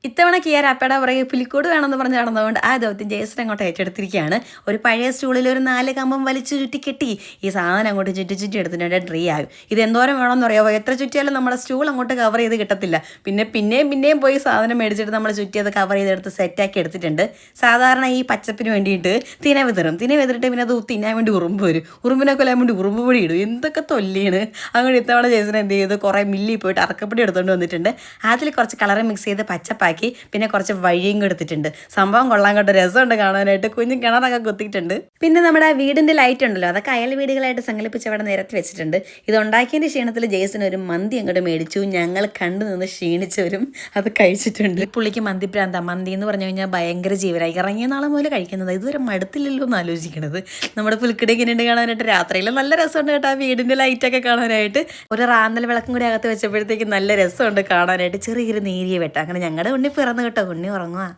ഇത്തവണ കിയാർ അപ്പയുടെ പുറകെ പുലിക്കോട് വേണമെന്ന് പറഞ്ഞ് നടന്നതുകൊണ്ട് ആ ദൗത്യം ജേസൺ അങ്ങോട്ട് ഏറ്റെടുത്തിരിക്കുകയാണ്. ഒരു പഴയ സ്റ്റൂളിൽ ഒരു 4 കമ്പം വലിച്ചു ചുറ്റി കെട്ടി ഈ സാധനം അങ്ങോട്ട് ചുറ്റി ചുറ്റി എടുത്തിട്ട് ട്രീ ആകും. ഇത് എന്തോരം വേണമെന്ന് അറിയാമോ? എത്ര ചുറ്റിയാലും നമ്മുടെ സ്റ്റൂൾ അങ്ങോട്ട് കവർ ചെയ്ത് കിട്ടത്തില്ല. പിന്നെയും പോയി സാധനം മേടിച്ചിട്ട് നമ്മൾ ചുറ്റി അത് കവർ ചെയ്തെടുത്ത് സെറ്റാക്കി എടുത്തിട്ടുണ്ട്. സാധാരണ ഈ പച്ചപ്പിന് വേണ്ടിയിട്ട് തിന വിതറിട്ട് പിന്നെ അത് തിന്നാൻ വേണ്ടി ഉറുമ്പ് വരും. ഉറുമ്പിനെ കൊല്ലാൻ വേണ്ടി ഉറുമ്പ് പൊടി ഇടും. എന്തൊക്കെ തൊല്ലിയാണ്. അങ്ങോട്ട് ഇത്തവണ ജേസൺ എന്ത് ചെയ്ത് കുറേ മില്ലിൽ പോയിട്ട് അറക്കപ്പൊടി എടുത്തുകൊണ്ട് വന്നിട്ടുണ്ട്. അതിൽ കുറച്ച് കളർ മിക്സ് ചെയ്ത് പച്ചപ്പാക്കി പിന്നെ കുറച്ച് വഴിയും കൊടുത്തിട്ടുണ്ട്. സംഭവം കൊള്ളാൻ കേട്ടോ, രസമുണ്ട് കാണാനായിട്ട്. കുഞ്ഞു കിണറൊക്കെ കുത്തിയിട്ടുണ്ട്. പിന്നെ നമ്മുടെ വീടിൻ്റെ ലൈറ്റ് ഉണ്ടല്ലോ, അതൊക്കെ അയൽ വീടുകളായിട്ട് സങ്കല്പിച്ച് അവിടെ നിരത്തി വെച്ചിട്ടുണ്ട്. ഇത് ഉണ്ടാക്കിയതിൻ്റെ ക്ഷീണത്തിൽ ജേസൺ ഒരു മന്തി അങ്ങോട്ട് മേടിച്ചു. ഞങ്ങൾ കണ്ടു നിന്ന് ക്ഷീണിച്ചവരും അത് കഴിച്ചിട്ടുണ്ട്. പുള്ളിക്ക് മന്തി പ്രാന്ത. മന്തി എന്ന് പറഞ്ഞു കഴിഞ്ഞാൽ ഭയങ്കര ജീവനായി. ഇറങ്ങിയ നാളെ മുതൽ കഴിക്കുന്നത്. ഇതുവരെ മടുത്തില്ലല്ലോ എന്ന് ആലോചിക്കണത്. നമ്മുടെ പുൽക്കടി ഇങ്ങനെ കാണാനായിട്ട് രാത്രിയിൽ നല്ല രസമുണ്ട് കേട്ടോ. ആ വീടിൻ്റെ ലൈറ്റൊക്കെ കാണാനായിട്ട് ഒരു റാന്തൽ വിളക്കും കൂടി അകത്ത് വെച്ചപ്പോഴത്തേക്ക് നല്ല രസമുണ്ട് കാണാനായിട്ട്. ചെറിയൊരു നേരിയ വെട്ടം. അങ്ങനെ ഞങ്ങളുടെ ഉണ്ണി പിറന്നു കേട്ടോ. ഉണ്ണി ഉറങ്ങുക.